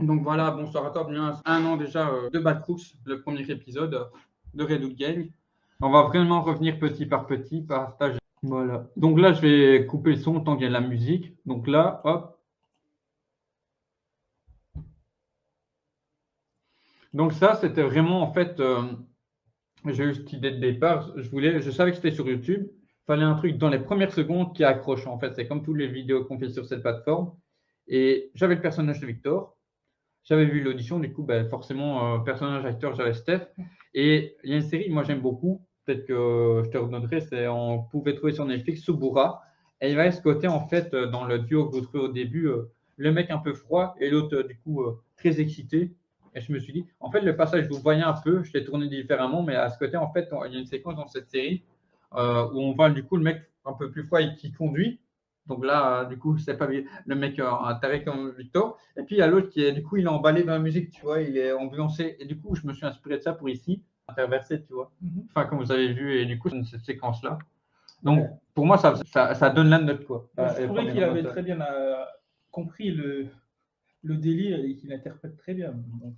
Donc voilà, bonsoir à toi, bienvenue à un an déjà de Bad Crooks, le premier épisode de Redwood Gang. On va vraiment revenir petit par petit, partager. Voilà. Donc là, je vais couper le son tant qu'il y a de la musique. Donc là, hop. Donc ça, c'était vraiment en fait, j'ai eu cette idée de départ. Je savais que c'était sur YouTube. Il fallait un truc dans les premières secondes qui accroche. En fait, c'est comme toutes les vidéos qu'on fait sur cette plateforme. Et j'avais le personnage de Victor. J'avais vu l'audition, du coup, ben, forcément, personnage acteur, j'avais Steph. Et il y a une série, moi j'aime beaucoup, peut-être que je te redonnerai, on pouvait trouver sur Netflix, Subura. Et il va y avoir ce côté, en fait, dans le duo que vous trouvez au début, le mec un peu froid et l'autre, du coup, très excité. Et je me suis dit, en fait, le passage, vous voyez un peu, je l'ai tourné différemment, mais à ce côté, en fait, il y a une séquence dans cette série où on voit, du coup, le mec un peu plus froid et qui conduit. Donc là, du coup, c'est pas le mec intérêt comme Victor. Et puis il y a l'autre qui est, du coup, il est emballé dans la musique, tu vois, il est ambiancé. Et du coup, je me suis inspiré de ça pour ici, interversé, tu vois. Enfin, comme vous avez vu, et du coup, c'est cette séquence-là. Donc, pour moi, ça donne la note, quoi. Je trouvais qu'il avait très bien compris le délire et qu'il interprète très bien. Donc,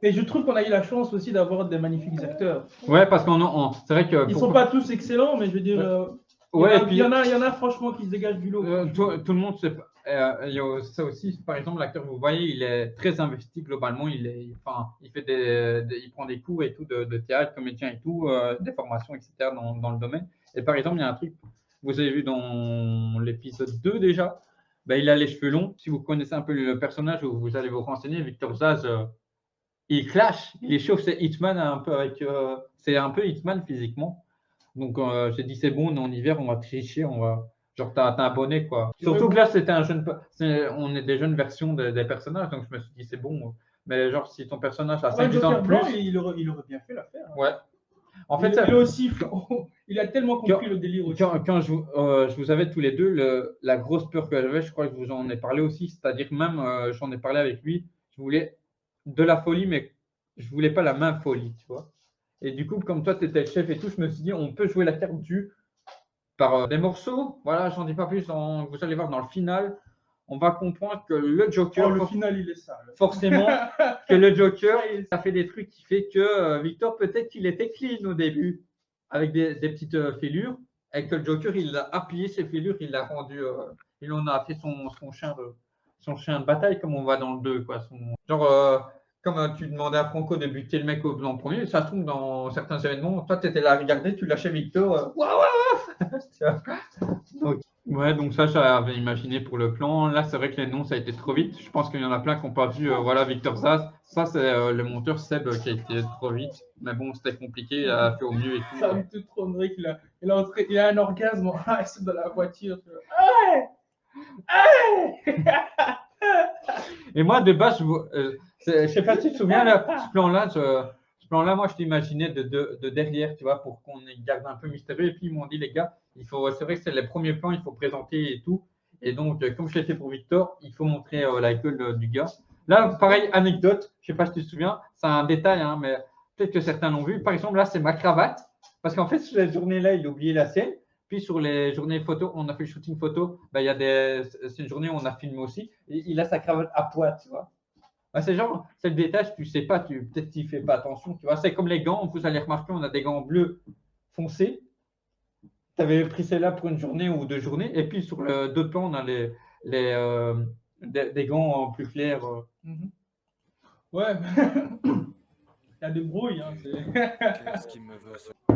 et je trouve qu'on a eu la chance aussi d'avoir des magnifiques acteurs. Ouais, parce c'est vrai que. Ils ne sont pas tous excellents, mais je veux dire, il y en a franchement qui se dégagent du lot. Tout le monde, il y a ça aussi. Par exemple, l'acteur, vous voyez, il est très investi globalement. Il fait il prend des cours et tout de théâtre, comédien et tout, des formations, etc. dans le domaine. Et par exemple, il y a un truc, vous avez vu dans l'épisode 2 déjà, ben, il a les cheveux longs. Si vous connaissez un peu le personnage, vous allez vous renseigner. Victor Zaz, il clash, il est chaud. C'est Hitman un peu c'est un peu Hitman physiquement. Donc j'ai dit c'est bon, en hiver on va tricher, genre t'as un bonnet quoi. Surtout que là c'était on est des jeunes versions des personnages, donc je me suis dit c'est bon. Mais genre si ton personnage a 5 ans de plus, il aurait bien fait l'affaire. Ouais. En fait, il est aussi, il a tellement compris le délire aussi. Quand je vous avais tous les deux, la grosse peur que j'avais, je crois que je vous en ai parlé aussi, c'est-à-dire même j'en ai parlé avec lui, je voulais de la folie, mais je voulais pas la même folie, tu vois. Et du coup, comme toi, tu étais le chef et tout, je me suis dit, on peut jouer la carte par des morceaux. Voilà, j'en dis pas plus. Vous allez voir dans le final, on va comprendre que le Joker. Le final, il est sale. Forcément, que le Joker, il a fait des trucs qui fait que Victor, peut-être qu'il était clean au début, avec des petites fêlures, et que le Joker, il a appuyé ses fêlures, il l'a rendu. Il en a fait son chien de bataille, comme on voit dans le 2, quoi. Genre. Comme tu demandais à Franco de buter le mec au blanc premier, ça se trouve dans certains événements, toi tu étais là à regarder, tu lâchais Victor. Donc ça j'avais imaginé pour le plan. Là c'est vrai que les noms ça a été trop vite. Je pense qu'il y en a plein qui n'ont pas vu. Voilà, Victor Zaz. Ça c'est le monteur Seb qui a été trop vite. Mais bon, c'était compliqué, il a fait au mieux et tout. Ça lui tout trônerait qu'il a un orgasme dans la voiture. Et moi, de base, je sais pas si tu te souviens, ce plan-là, moi, je t'imaginais de derrière, tu vois, pour qu'on garde un peu mystérieux. Et puis, ils m'ont dit, les gars, c'est vrai que c'est les premiers plans, il faut présenter et tout. Et donc, comme je l'ai fait pour Victor, il faut montrer la gueule du gars. Là, pareil, anecdote, je sais pas si tu te souviens, c'est un détail, hein, mais peut-être que certains l'ont vu. Par exemple, là, c'est ma cravate. Parce qu'en fait, sur cette journée-là, il a oublié la sienne. Puis sur les journées photo, on a fait le shooting photo. Ben, c'est une journée où on a filmé aussi. Et il a sa cravate à poids, tu vois. Ben, c'est le détail, tu sais pas, peut-être qu'il fait pas attention, tu vois. C'est comme les gants, vous allez remarquer, on a des gants bleus foncés. Tu avais pris celle-là pour une journée ou 2 journées. Et puis sur d'autres plans, on a des gants plus clairs. Ouais. Il y a des brouilles. Hein,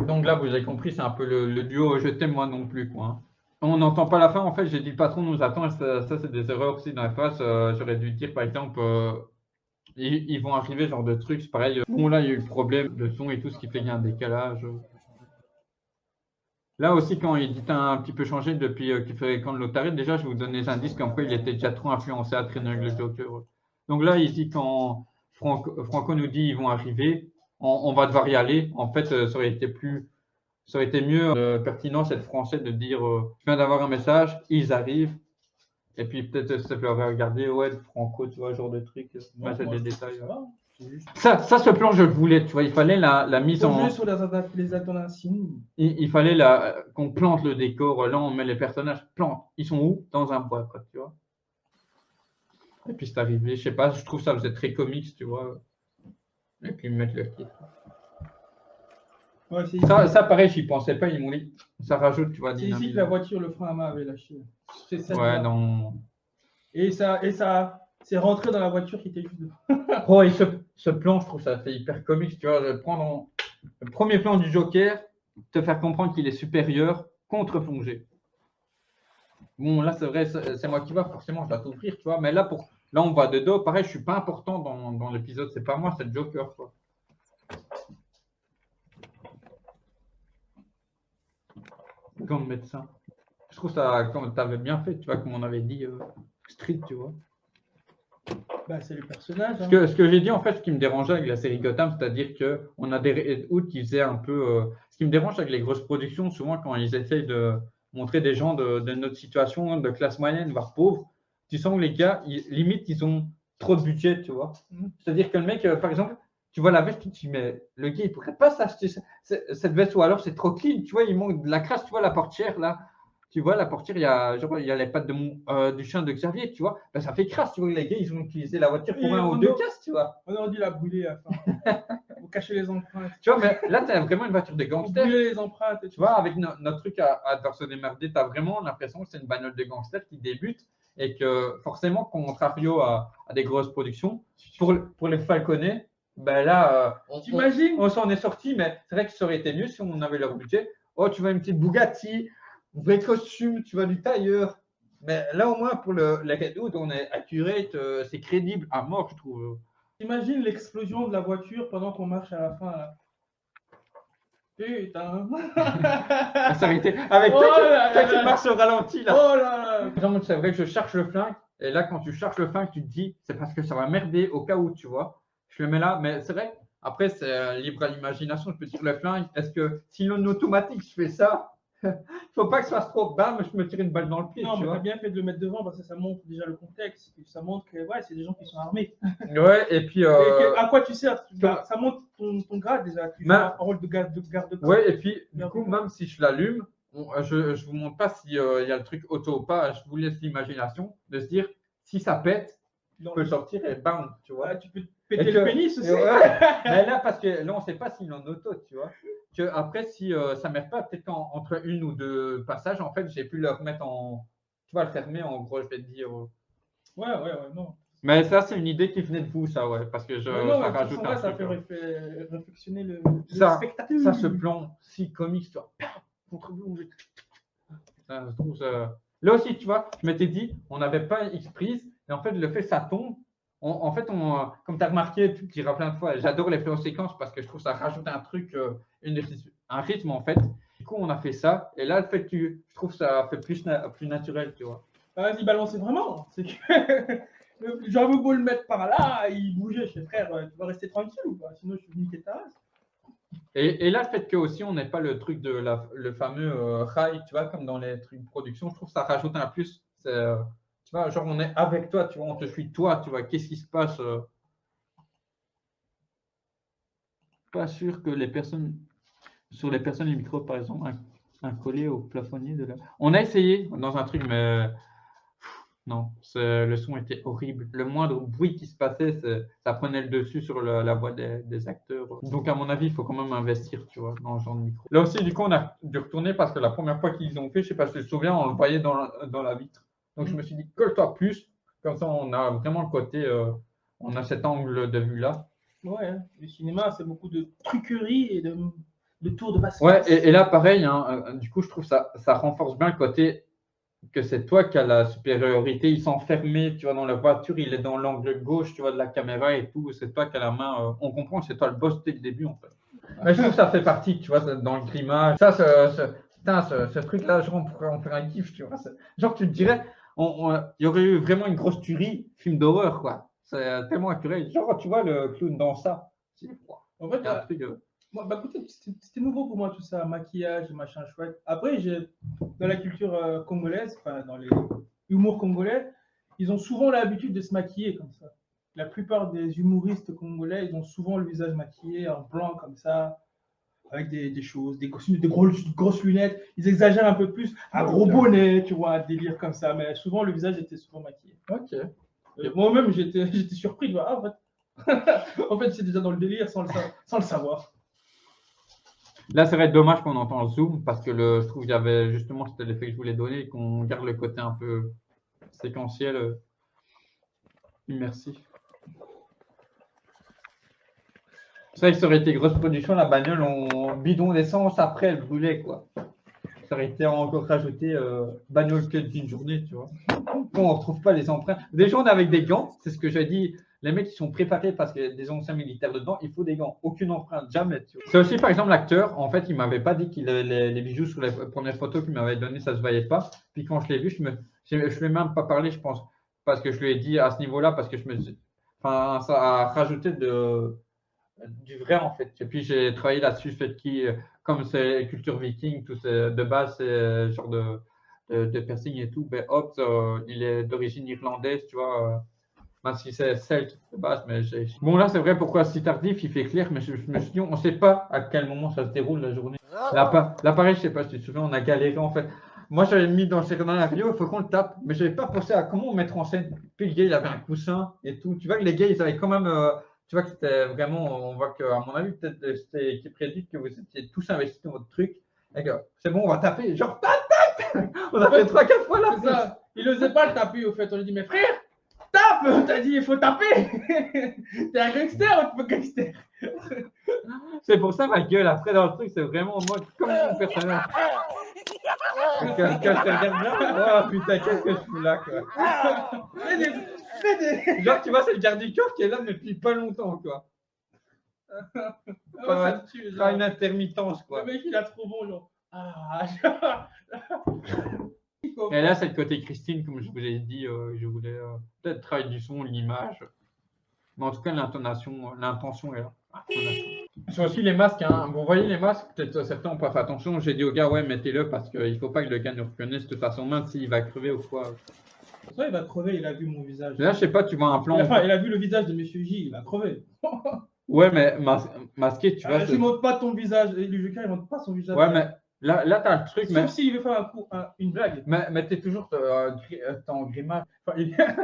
Donc là, vous avez compris, c'est un peu le duo je t'aime moi non plus, quoi. Hein. On n'entend pas la fin, en fait, j'ai dit le patron nous attend, et ça c'est des erreurs aussi dans la face. J'aurais dû dire, par exemple, ils vont arriver, genre de trucs, c'est pareil. Bon, là, il y a eu le problème de son et tout, ce qui fait qu'il y a un décalage. Là aussi, quand il dit un petit peu changé depuis qu'il fait quand l'Otaré, déjà, je vous donne les indices comme quoi il était déjà trop influencé à traîner avec le Joker. Donc là, il dit quand Franco nous dit ils vont arriver, on va devoir y aller. En fait, ça aurait été mieux pertinent, cette français, de dire je viens d'avoir un message, ils arrivent. Et puis peut-être ça peut avoir regardé, ouais, Franco, tu vois, genre de truc. Non, c'est des détails. Ça, ce plan, je le voulais, tu vois, il fallait la mise en. Jouer sur les intonations. Il fallait qu'on plante le décor. Là, on met les personnages, plante. Ils sont où? Dans un bois, quoi, tu vois. Et puis c'est arrivé, je sais pas, je trouve ça faisait très comics, tu vois. Et puis mettre le kit. Ouais, c'est Ça, pareil, j'y pensais pas, ils m'ont dit, ça rajoute, tu vois, ici que la dynamisme. voiture, le frein à main avait lâché. C'est celle Ouais, là. dans. Et ça, c'est rentré dans la voiture qui était juste devant. Oh, et ce plan, je trouve ça fait hyper comique, tu vois. De prendre le premier plan du Joker, te faire comprendre qu'il est supérieur, contre-plongée. Bon, là, c'est vrai, c'est moi qui va, forcément, je dois t'ouvrir, tu vois. Mais là, là, on voit de dos. Pareil, je suis pas important dans l'épisode. C'est pas moi, c'est le Joker, quoi. Comme médecin. Je trouve ça, comme tu avais bien fait, tu vois, comme on avait dit, street, tu vois. Bah, c'est le personnage. Ce Hein. que j'ai dit, en fait, ce qui me dérangeait avec la série Gotham, c'est-à-dire qu'on a des Hood qui faisaient un peu. Ce qui me dérange avec les grosses productions, souvent, quand ils essayent de montrer des gens de notre situation, de classe moyenne, voire pauvre, tu sens que les gars, limite, ils ont trop de budget, tu vois. C'est-à-dire que le mec, par exemple, tu vois la veste, tu te dis, mais le gars, il pourrait pas s'acheter cette veste, ou alors c'est trop clean, tu vois, il manque de la crasse, tu vois, la portière, là. Tu vois, la portière, il y a les pattes du chien de Xavier, tu vois. Ben, ça fait crasse, tu vois. Les gars, ils ont utilisé la voiture pour un ou deux casses, tu vois. On aurait dû la brûler à la fin. Pour cacher les empreintes. Tu vois, mais là, tu as vraiment une voiture de Pour gangster. brûler les empreintes. Tu vois, avec notre truc à devoir se démerder, tu as vraiment l'impression que c'est une bagnole de gangster qui débute et que forcément, contrario à des grosses productions, pour les Falconais, ben là, on s'en est sorti, mais c'est vrai que ça aurait été mieux si on avait leur budget. Oh, tu vois une petite Bugatti, un vrai costume, tu vois du tailleur. Mais là, au moins, pour la Red Hood, on est accurate, c'est crédible à mort, je trouve. Imagine l'explosion de la voiture pendant qu'on marche à la fin. Là. Putain. Ça aurait été avec toi qui marche au ralenti là. Oh là là. C'est vrai que je cherche le flingue. Et là, quand tu cherches le flingue, tu te dis, c'est parce que ça va merder au cas où, tu vois. Je le mets là, mais c'est vrai. Après, c'est libre à l'imagination. Je peux tirer le flingue. Est-ce que si en automatique, je fais ça, il ne faut pas que ça fasse trop bam, je me tire une balle dans le pied. Non, tu mais vois. t'as bien fait de le mettre devant parce que ça montre déjà le contexte. Ça montre que ouais, c'est des gens qui sont armés. Ouais, et puis. À quoi tu sers ça montre ton grade déjà. Tu as un rôle de garde-corps. Ouais, et puis, du coup, même si je l'allume, je ne vous montre pas s'il y a le truc auto ou pas. Je vous laisse l'imagination de se dire, si ça pète, tu peux le sortir et bam, tu vois. Tu peux péter le pénis aussi. Mais là, parce que là, on ne sait pas s'il est en auto, tu vois. Que après, si ça ne merde pas, peut-être entre une ou deux passages, en fait, j'ai pu le remettre tu vois, le fermer, en gros, je vais te dire. Ouais, non. Mais ça, c'est une idée qui venait de vous, ça, ouais, parce que ça rajoute un ça truc. fait réflexionner le spectateur. Ça, ce plan si comique, tu vois, contre-plongée. Je trouve ça. Là aussi, tu vois, je m'étais dit, on n'avait pas X prise, et en fait, le fait ça tombe. En fait, comme tu as remarqué, tu diras plein de fois, j'adore les plans séquences parce que je trouve ça rajoute un truc, un rythme en fait. Du coup, on a fait ça, et là, le fait que je trouve ça fait plus naturel, tu vois. Vas-y, balancez vraiment. C'est que j'aurais beau le mettre par là, il bougeait. Je fais frère, tu vas rester tranquille ou pas? Sinon, je vais niquer ta race. Et là, le fait que aussi on n'ait pas le truc de le fameux rail, tu vois, comme dans les trucs de production, je trouve que ça rajoute un plus. Tu vois, genre on est avec toi, tu vois, on te suit toi, tu vois, qu'est-ce qui se passe Pas sûr que sur les personnes limitrophes, par exemple, un collier au plafonnier de là. On a essayé dans un truc, mais non, le son était horrible. Le moindre bruit qui se passait, ça prenait le dessus sur la voix des acteurs. Donc, à mon avis, il faut quand même investir, tu vois, dans ce genre de micro. Là aussi, du coup, on a dû retourner parce que la première fois qu'ils ont fait, je ne sais pas si tu te souviens, on le voyait dans la vitre. Donc, je me suis dit, colle-toi plus. Comme ça, on a vraiment le côté, on a cet angle de vue-là. Ouais, le cinéma, c'est beaucoup de truquerie et de tours de passe. Ouais, et là, pareil, hein, du coup, je trouve ça renforce bien le côté que c'est toi qui as la supériorité. Ils sont enfermés, tu vois, dans la voiture, il est dans l'angle gauche, tu vois, de la caméra et tout. C'est toi qui as la main. On comprend que c'est toi le boss dès le début, en fait. Mais je trouve que ça fait partie, tu vois, dans le climat. Ça, ce truc-là, genre, on pourrait en faire un kiff, tu vois. Genre, tu te dirais, il y aurait eu vraiment une grosse tuerie, film d'horreur, quoi. C'est tellement accuré. Genre, tu vois, le clown dans ça. En fait, un truc, écoutez, c'était nouveau pour moi tout ça, maquillage, machin chouette. Après, dans la culture congolaise, enfin dans les humours congolais, ils ont souvent l'habitude de se maquiller comme ça. La plupart des humoristes congolais, ils ont souvent le visage maquillé en blanc comme ça, avec des choses, des costumes, des grosses lunettes. Ils exagèrent un peu plus, un gros bonnet, tu vois, un délire comme ça. Mais souvent, le visage était souvent maquillé. Ok. Moi-même, j'étais surpris de voir, ah, en fait, en fait, c'est déjà dans le délire sans le savoir. Là, c'est vrai dommage qu'on entend le zoom parce que je trouve qu'il y avait justement, c'était l'effet que je voulais donner, qu'on garde le côté un peu séquentiel, immersif. C'est vrai que ça aurait été grosse production, la bagnole, on bidon d'essence, après elle brûlait, quoi. Ça aurait été encore rajouté bagnole que d'une journée, tu vois. On ne retrouve pas les empreintes. Déjà, on est avec des gants, c'est ce que j'ai dit. Les mecs, ils sont préparés parce qu'il y a des anciens militaires dedans, il faut des gants. Aucune empreinte, jamais. C'est aussi, par exemple, l'acteur, en fait, il ne m'avait pas dit qu'il avait les bijoux sur les premières photos qu'il m'avait données, ça ne se voyait pas. Puis quand je l'ai vu, je ne lui ai même pas parlé, je pense, parce que je lui ai dit à ce niveau-là, parce que je me dis, enfin, ça a rajouté du vrai, en fait. Et puis, j'ai travaillé là-dessus, fait qui, comme c'est culture viking, tout de base, c'est genre de piercing et tout, ben hop, il est d'origine irlandaise, tu vois, même si c'est celte de base. Mais bon, là, c'est vrai pourquoi si tardif, il fait clair, mais je me suis dit, on ne sait pas à quel moment ça se déroule la journée. Là, pareil, je ne sais pas si tu te souviens, on a galéré en fait. Moi, j'avais mis dans le scénario, il faut qu'on le tape, mais je n'avais pas pensé à comment mettre en scène. Puis le gars, il avait un coussin et tout. Tu vois que les gars, ils avaient quand même. Tu vois que c'était vraiment, on voit qu'à mon avis, peut-être c'était équipe réduite, que vous étiez tous investis dans votre truc. C'est bon, on va taper. Genre, tac. On a fait 3-4 fois là. C'est ça. Il n'osait pas le taper, au fait. On lui dit, mais frère, tape. T'as dit, il faut taper. T'es un gangster ou tu es gangster? C'est pour ça ma gueule. Après, dans le truc, c'est vraiment moi, comme mon personnage. Quand je te regarde là, oh putain, qu'est-ce que je fous là, quoi. Genre, tu vois, c'est le garde du corps qui est là depuis pas longtemps, quoi. Pas une intermittence, quoi. Le mec, il a trop bon, genre. Et là, c'est le côté Christine, comme je vous ai dit, je voulais peut-être travailler du son, l'image. Mais en tout cas, l'intention est là. C'est aussi les masques, hein. Vous voyez les masques, peut-être certains n'ont pas fait attention. J'ai dit au gars, ouais, mettez-le parce qu'il ne faut pas que le gars nous reconnaisse de toute façon, même s'il va crever ou quoi. Ça, il va crever, il a vu mon visage. Là, je sais pas, tu vois un plan. Il a vu le visage de Monsieur J, il va crever. Ouais, mais masqué, tu vois. Tu ne montres pas ton visage. Le Joker, il ne montre pas son visage. Ouais, mais là tu as le truc. Sauf s'il veut faire une blague. Mais tu es toujours en grimace.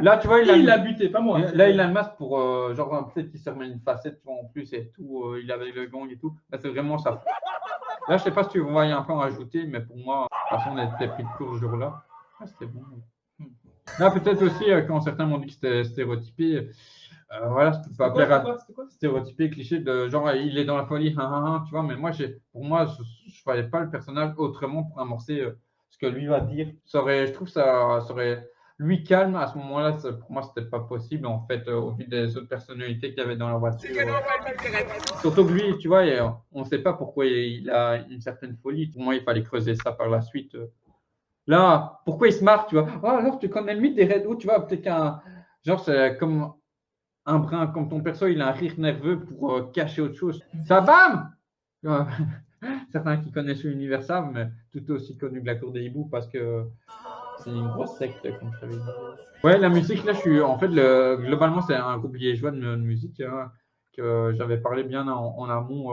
Là, tu vois, il l'a buté, pas moi. Là, il a le masque pour, genre, peut-être qu'il se remet une facette tu vois, en plus et tout. Il avait le gong et tout. Là, c'est vraiment ça. Là, je sais pas si tu voyais un peu en rajouter, mais pour moi, de toute façon, on était pris de court ce jour-là. Ah, c'était bon. Là, peut-être aussi, quand certains m'ont dit que c'était stéréotypé, voilà, ça peut pas plaire à stéréotypé, cliché de genre, il est dans la folie, tu vois, mais moi, pour moi, je ne voyais pas le personnage autrement pour amorcer ce que lui va dire. Je trouve ça serait lui calme à ce moment-là, pour moi, c'était pas possible, en fait, au vu des autres personnalités qu'il y avait dans la voiture. Surtout que lui, tu vois, on ne sait pas pourquoi il a une certaine folie. Pour moi, il fallait creuser ça par la suite. Là, pourquoi il se marre, tu vois? Oh, alors, tu connais le mythe des Red Hot, tu vois, peut-être genre, c'est comme un brin, comme ton perso, il a un rire nerveux pour cacher autre chose. Ça, bam! Certains qui connaissent l'univers savent, mais tout aussi connu que la Cour des Hiboux parce que c'est une grosse secte, comme je t'avais dit. Ouais, la musique, là, en fait, globalement, c'est un groupe liégeois de musique hein, que j'avais parlé bien en amont.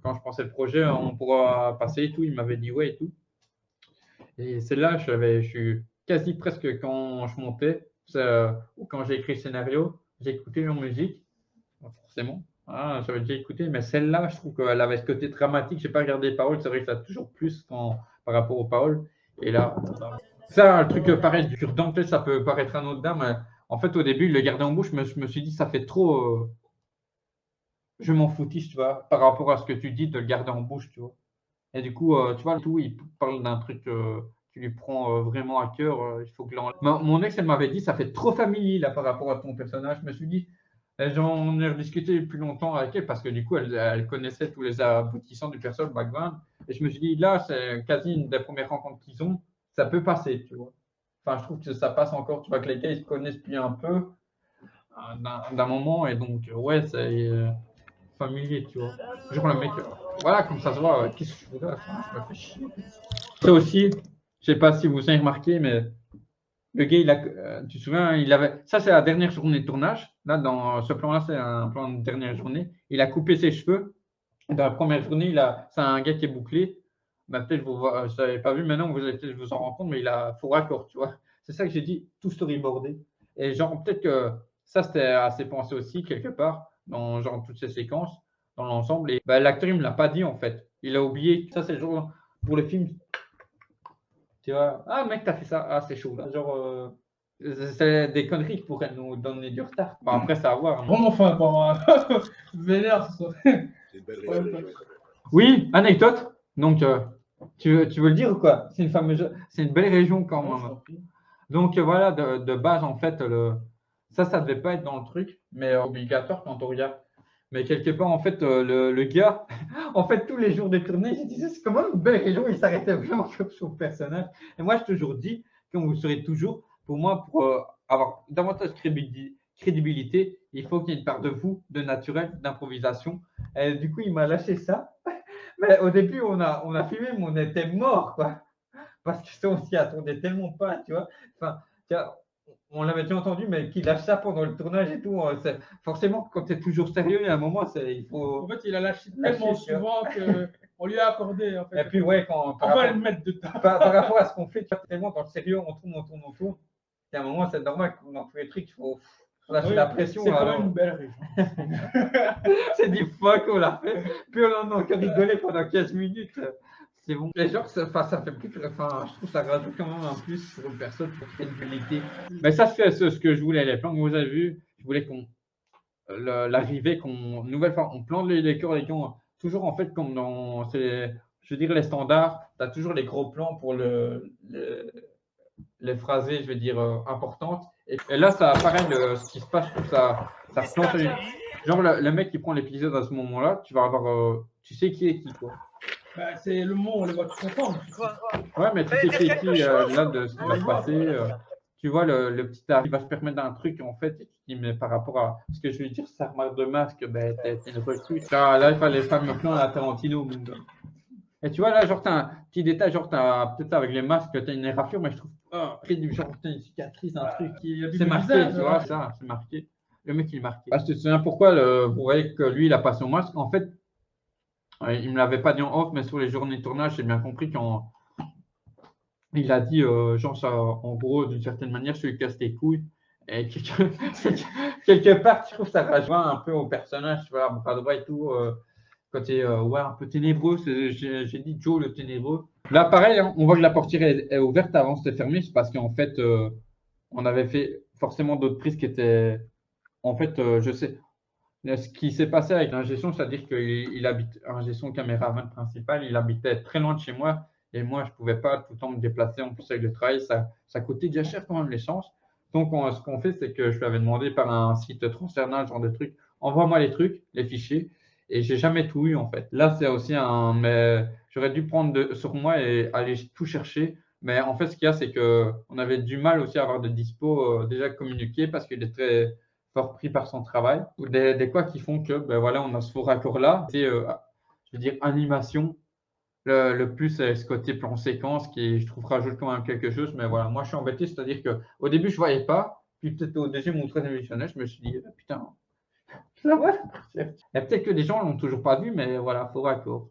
Quand je pensais le projet, on pourra passer et tout. Il m'avait dit ouais et tout. Et celle-là, je suis quasi presque quand je montais, ou quand j'ai écrit le scénario, j'ai écouté leur musique, forcément. J'avais déjà écouté, mais celle-là, je trouve qu'elle avait ce côté dramatique. Je n'ai pas regardé les paroles, c'est vrai que ça a toujours plus par rapport aux paroles. Et là, ça, le truc pareil, du cure-dent, peut-être ça peut paraître anodin, mais en fait, au début, le garder en bouche, je me suis dit, ça fait trop. Je m'en foutisse, tu vois, par rapport à ce que tu dis de le garder en bouche, tu vois. Et du coup, tu vois, tout, il parle d'un truc qui lui prend vraiment à cœur. Il faut que mon ex, elle m'avait dit, ça fait trop familier là par rapport à ton personnage. Je me suis dit, j'en ai rediscuté plus longtemps avec elle parce que du coup, elle connaissait tous les aboutissants du personnage, background. Et je me suis dit, là, c'est quasi une des premières rencontres qu'ils ont. Ça peut passer, tu vois. Enfin, je trouve que ça passe encore. Tu vois que les gars, ils se connaissent depuis un peu d'un moment. Et donc, ouais, c'est familier, tu vois. Genre le mec, voilà, comme ça se voit, qu'est-ce que je fous là? Je me fais chier. Ça aussi, je sais pas si vous avez remarqué, mais le gars, tu te souviens, ça c'est la dernière journée de tournage. Là, dans ce plan-là, c'est un plan de dernière journée. Il a coupé ses cheveux. Dans la première journée, c'est un gars qui est bouclé. Bah, peut-être vous n'avez pas vu maintenant, vous allez peut-être vous en rendre compte, mais il a faux raccord, tu vois. C'est ça que j'ai dit, tout storyboardé. Et genre, peut-être que ça, c'était assez pensé aussi, quelque part, dans genre toutes ces séquences, dans l'ensemble. Et bah, l'acteur, il me l'a pas dit, en fait. Il a oublié. Ça, c'est genre pour le film. Tu vois, ah, mec, t'as fait ça. Ah, c'est chaud, là. Genre, c'est des conneries qui pourraient nous donner du retard. Bon, après, ça à voir. Hein. Vraiment fin, par vénère ce soir. C'est une belle Ouais, région. ouais. Oui, anecdote. Donc, tu veux le dire ou quoi? C'est une fameuse, c'est une belle région quand Non, je même. t'en prie. Donc, voilà, de base, en fait, ça devait pas être dans le truc, mais obligatoire quand on regarde. Mais quelque part, en fait, le gars, en fait, tous les jours de tournée, il disait, c'est quand même une belle région, il s'arrêtait vraiment comme son personnage. Et moi, je toujours dit, comme vous serez toujours, pour moi, pour avoir davantage de crédibilité, il faut qu'il y ait une part de vous, de naturel, d'improvisation. Et du coup, il m'a lâché ça. Mais au début, on a filmé, mais on était mort, quoi. Parce que ça, on s'y attendait tellement pas, tu vois. Enfin, tu vois, on l'avait déjà entendu, mais qu'il lâche ça pendant le tournage et tout, forcément, quand tu es toujours sérieux, il y a un moment, il faut. En fait, il a lâché tellement Lâcher, tu vois. souvent qu'on lui a accordé. En fait. Et puis, ouais, quand, On va le mettre dedans. par rapport à ce qu'on fait, tu vois, tellement dans le sérieux, on tourne. Et à un moment, c'est normal qu'on dans tous les trucs, il faut lâcher Oui, la pression. c'est quand alors. même une belle région. C'est du fuck, on l'a fait. Puis on en a encore rigolé pendant 15 minutes. C'est bon. Les gens, ça fait plus. Enfin, je trouve que ça rajoute quand même un plus pour une personne pour crédibilité. Mais ça, c'est ce que je voulais. Les plans que vous avez vus, je voulais qu'on. L'arrivée, nouvelle fois, on plante les décors, les gens. Toujours en fait, comme dans. Je veux dire, les standards, tu as toujours les gros plans pour les phrasés, je veux dire, importantes. Et là, ça, pareil, ce qui se passe, je trouve ça plante. Genre, le mec qui prend l'épisode à ce moment-là, tu vas avoir. Tu sais qui est qui, quoi. Bah, c'est le moment où on les voit tous ensemble. Ouais, mais tu sais qui est qui, là, de ce qui va se passer. Tu vois, le petit art, il va se permettre d'un truc, en fait, et tu te dis, mais par rapport à ce que je veux dire, ça remarque de masque, ben, t'es une recrue. Là, il fallait faire le plan à la Tarantino, mon gars. Et tu vois, là, genre, t'as un petit détail, genre, peut-être avec les masques, t'as une éraflure, mais je trouve, crédible, genre, t'as une cicatrice, un truc. C'est marqué, tu vois, ça, c'est marqué. Le mec, il est marqué. Ah, je te souviens pourquoi, vous voyez que lui, il a pas son masque. En fait, il me l'avait pas dit en off, mais sur les journées de tournage, j'ai bien compris quand il a dit, genre, ça, en gros, d'une certaine manière, celui qui casse les couilles. Et quelque part, je trouve que ça rejoint un peu au personnage, tu vois, bras droit et tout. Côté ouais, un peu ténébreux, j'ai dit Joe le ténébreux. Là, pareil, hein, on voit que la portière est ouverte avant, c'était fermé. C'est parce qu'en fait, on avait fait forcément d'autres prises qui étaient. En fait, je sais. Ce qui s'est passé avec l'ingé son, c'est-à-dire qu'il habite, ingé son caméraman principal, il habitait très loin de chez moi. Et moi, je ne pouvais pas tout le temps me déplacer. En plus, avec le travail, ça coûtait déjà cher quand même l'essence. Donc, ce qu'on fait, c'est que je lui avais demandé par un site transfernal, genre de trucs, envoie-moi les trucs, les fichiers. Et j'ai jamais tout eu, en fait. Là, c'est aussi un. Mais j'aurais dû prendre sur moi et aller tout chercher. Mais en fait, ce qu'il y a, c'est qu'on avait du mal aussi à avoir des dispos déjà communiqués parce qu'il est très fort pris par son travail. Ou des quoi qui font que, ben voilà, on a ce faux raccord-là. C'est, je veux dire, animation. Le plus, c'est ce côté plan séquence qui, je trouve, rajoute quand même quelque chose. Mais voilà, moi, je suis embêté. C'est-à-dire qu'au début, je ne voyais pas. Puis peut-être au deuxième ou troisième visionnage, je me suis dit, putain, ça va. Et peut-être que les gens ne l'ont toujours pas vu, mais voilà, faux raccord.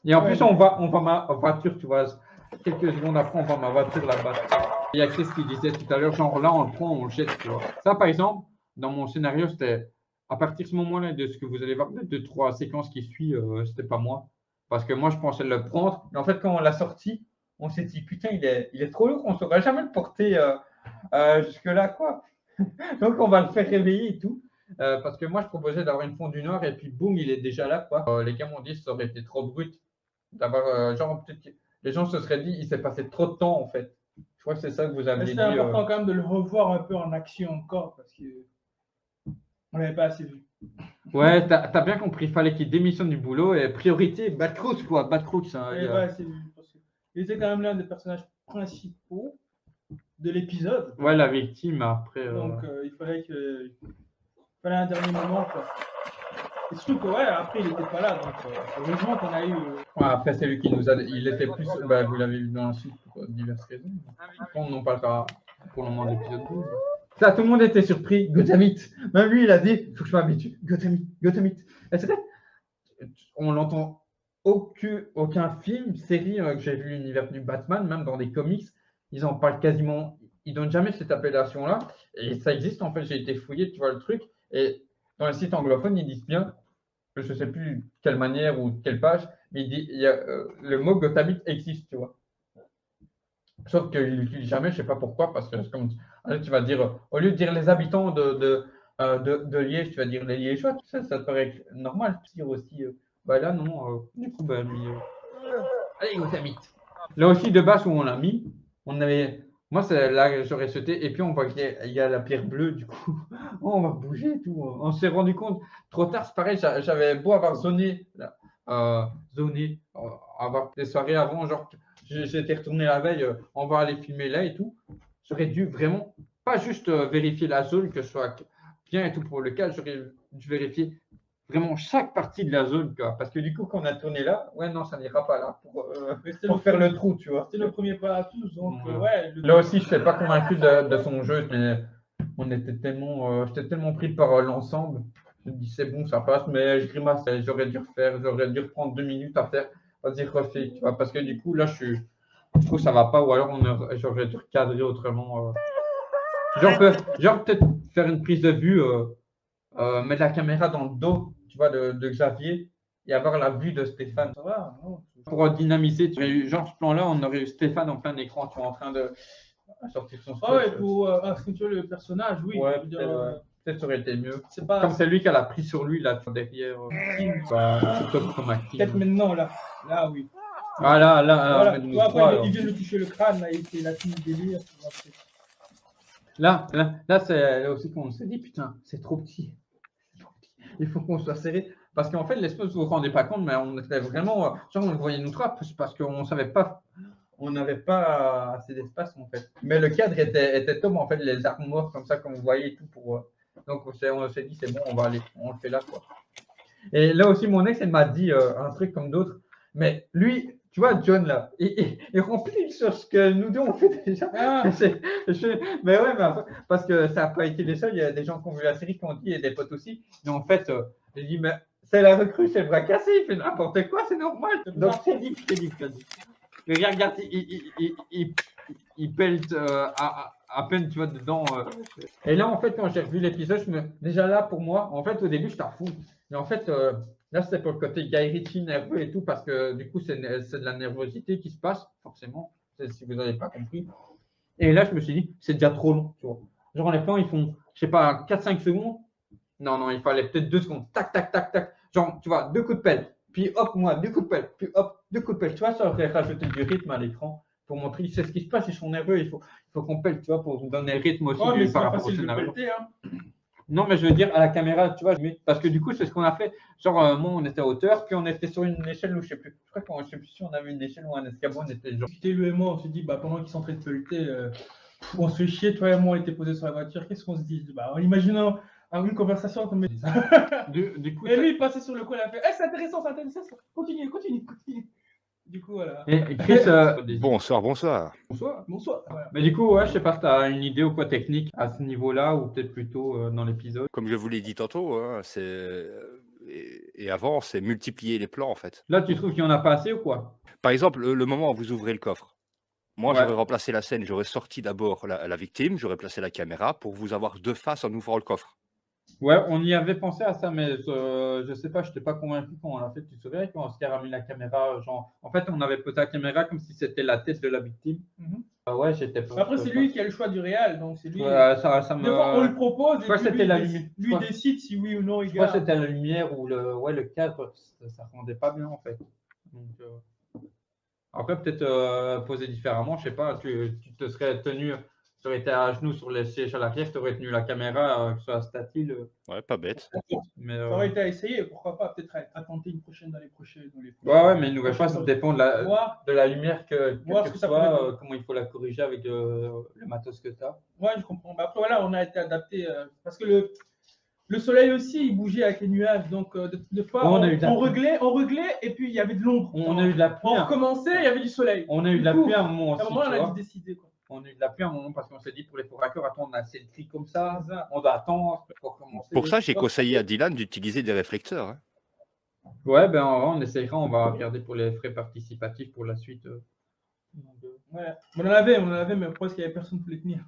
Et en plus, on voit ma voiture, tu vois. Quelques secondes après, on voit ma voiture là-bas. Il y a Chris qui disait tout à l'heure, genre là, on le prend, on le jette, tu vois. Ça, par exemple, dans mon scénario, c'était à partir de ce moment-là, de ce que vous allez voir, de 2-3 séquences qui suivent, c'était pas moi. Parce que moi, je pensais le prendre. Mais en fait, quand on l'a sorti, on s'est dit, putain, il est trop lourd, on ne saura jamais le porter jusque-là, quoi. Donc, on va le faire réveiller et tout. Parce que moi, je proposais d'avoir une fond du Nord et puis boum, il est déjà là, quoi. Les gars m'ont dit que ça aurait été trop brut. D'avoir, genre, peut-être que les gens se seraient dit, il s'est passé trop de temps, en fait. Je crois que c'est ça que vous aviez dit. C'est important quand même de le revoir un peu en action encore parce qu'on l'avait pas assez vu. Ouais, t'as bien compris. Il fallait qu'il démissionne du boulot et priorité, Batcrouch, quoi. Batcrouch. Hein, On l'avait pas assez vu. Il était quand même l'un des personnages principaux de l'épisode. Ouais, la victime après. Donc, il fallait un dernier moment, quoi. Et surtout que, ouais, après, il n'était pas là. Donc, heureusement qu'on a eu. Ouais, après, c'est lui qui nous a. Il était plus. Bah, vous l'avez vu dans la suite pour diverses raisons. On n'en parlera pour le moment de l'épisode 12. Ça, tout le monde était surpris. Gothamite. Même lui, il a dit faut que je m'habitue. Gothamite. Et c'est vrai, on l'entend aucun film, série que j'ai vu l'univers du Batman, même dans des comics, ils en parlent quasiment. ils donnent jamais cette appellation-là. Et ça existe, en fait, j'ai été fouillé, tu vois le truc. Et dans les sites anglophones, ils disent bien, je ne sais plus quelle manière ou quelle page, mais le mot Gotamite existe, tu vois. Sauf qu'ils ne l'utilisent jamais, je ne sais pas pourquoi, parce que comme allez, tu vas dire, au lieu de dire les habitants de Liège, tu vas dire les Liégeois, ça te paraît normal. Dire aussi, bah là, non, du coup, bah, allez, Gotamite. Là aussi, de base, où on l'a mis, on avait. Moi, c'est là que j'aurais sauté. Et puis, on voit qu'il y a la pierre bleue, du coup. Oh, on va bouger et tout. On s'est rendu compte trop tard. C'est pareil, j'avais beau avoir zoné, avoir des soirées avant. Genre, j'étais retourné la veille, on va aller filmer là et tout. J'aurais dû vraiment, pas juste vérifier la zone, que ce soit bien et tout pour le cas. J'aurais dû vérifier vraiment chaque partie de la zone, quoi. Parce que du coup, quand on a tourné là, ouais, non, ça n'ira pas là pour faire le trou, tu vois. C'était le premier pas à tous, donc ouais. Là aussi, je ne suis pas convaincu de son jeu, mais on était tellement, j'étais tellement pris par l'ensemble. Je me dis, c'est bon, ça passe, mais je grimace, j'aurais dû refaire, j'aurais dû reprendre 2 minutes à faire. Vas-y, refais, tu vois, parce que du coup, là, je trouve que ça va pas, ou alors j'aurais dû recadrer autrement. Genre peut-être faire une prise de vue, mettre la caméra dans le dos, tu vois, de Xavier et avoir la vue de Stéphane. Ça va, non. Pour dynamiser, tu aurais eu, genre ce plan-là, on aurait eu Stéphane en plein écran, tu vois, en train de sortir son Ah ouais, pour accentuer le personnage, oui. Ouais, peut-être ça aurait été mieux. Pas... Comme c'est lui qui a la prise sur lui, là, derrière. Peut-être maintenant, là. Là, oui. Ah là, voilà. Tu vois, quand il vient de toucher le crâne, là, il a fini le délire. Là, c'est là aussi qu'on s'est dit, putain, c'est trop petit. Il faut qu'on soit serré. Parce qu'en fait, l'espace, vous ne vous rendez pas compte, mais on était vraiment. Genre, on le voyait nous trois, parce qu'on ne savait pas. On n'avait pas assez d'espace, en fait. Mais le cadre était top, en fait, les armoires, comme ça, comme vous voyez et tout. Donc, on s'est dit, c'est bon, on va aller. On le fait là, quoi. Et là aussi, mon ex, elle m'a dit un truc comme d'autres. Mais lui, tu vois, John, là, il remplit sur ce que nous deux, on fait déjà. Ah. Mais ouais, mais parce que ça n'a pas été les seuls. Il y a des gens qui ont vu la série qui ont dit, et des potes aussi. Mais en fait, j'ai dit, mais c'est la recrue, c'est le bras cassé, il fait n'importe quoi, c'est normal. Donc, c'est dit. Mais regarde, il pelte à peine, tu vois, dedans. Et là, en fait, quand j'ai revu l'épisode, déjà là, pour moi, en fait, au début, je t'en fous. Mais en fait, là, c'était pour le côté Guy Ritchie nerveux et tout, parce que du coup, c'est de la nervosité qui se passe, forcément, si vous n'avez pas compris. Et là, je me suis dit, c'est déjà trop long, tu vois. Genre, les plans, ils font, je sais pas, 4-5 secondes. Non, il fallait peut-être 2 secondes. Tac, tac, tac, tac. Genre, tu vois, 2 coups de pelle. Puis hop, moi, 2 coups de pelle. Puis hop, 2 coups de pelle. Tu vois, ça aurait rajouté du rythme à l'écran pour montrer, c'est ce qui se passe, ils sont nerveux, il faut qu'on pelle, tu vois, pour donner le rythme aussi par rapport au scénario. Non, mais je veux dire, à la caméra, tu vois, parce que du coup, c'est ce qu'on a fait. Genre, moi, on était à hauteur, puis on était sur une échelle où je sais plus. Je crois que je sais plus si on avait une échelle ou un escabeau, on était genre. C'était lui et moi, on se dit, bah, pendant qu'ils sont en train de pelleter, on se fait chier, toi et moi, on était posés sur la voiture, qu'est-ce qu'on se dit? Bah, en imaginant une conversation comme du coup, et lui, il passait sur le coin, il a fait, c'est intéressant, continue. Du coup, voilà. Et Chris, Bonsoir. Bonsoir. Voilà. Mais du coup, ouais, je sais pas si tu as une idée ou quoi technique à ce niveau-là, ou peut-être plutôt dans l'épisode. Comme je vous l'ai dit tantôt, hein, et avant, c'est multiplier les plans en fait. Là, tu trouves qu'il n'y en a pas assez ou quoi? Par exemple, le moment où vous ouvrez le coffre. Moi, Ouais. j'aurais remplacé la scène, j'aurais sorti d'abord la victime, j'aurais placé la caméra pour vous avoir de face en ouvrant le coffre. Ouais, on y avait pensé à ça, mais je sais pas, je n'étais pas convaincu quand on l'a fait. Tu te souviens quand Oscar a mis la caméra, genre, en fait, on avait posé la caméra comme si c'était la tête de la victime. Ouais, j'étais pas. Après, c'est lui qui a le choix du réel, donc c'est lui. Ça me... Des fois, on le propose et puis c'était la lumière. Lui décide si oui ou non il Je crois garde. que c'était la lumière ou le cadre, ça rendait pas bien en fait. Donc, après, peut-être poser différemment, je sais pas, tu te serais tenu, tu aurais été à genoux sur les sièges à l'arrière, tu aurais tenu la caméra, que ce soit statile. Ouais, pas bête. Mais, ça aurait été à essayer, pourquoi pas, peut-être à tenter une prochaine dans les prochaines. Ouais, mais une nouvelle fois, ça dépend de la lumière que tu reçois, comment il faut la corriger avec le matos que tu as. Ouais, je comprends. Mais après, voilà, on a été adapté parce que le soleil aussi, il bougeait avec les nuages. Donc, des fois, on réglait et puis il y avait de l'ombre. On a eu de la pluie. On recommençait, il y avait du soleil. On a eu de la pluie à un moment aussi. À un moment, on a dû décider. Quoi. On a eu de la pluie à un moment parce qu'on s'est dit pour les faux raccords, attends, on a assez de cris comme ça, on doit attendre pour commencer. Pour ça, j'ai conseillé à Dylan d'utiliser des réflecteurs. Hein. Ouais, ben on essaiera, on va regarder pour les frais participatifs pour la suite. Ouais. On en avait, mais parce qu'il n'y avait personne pour les tenir.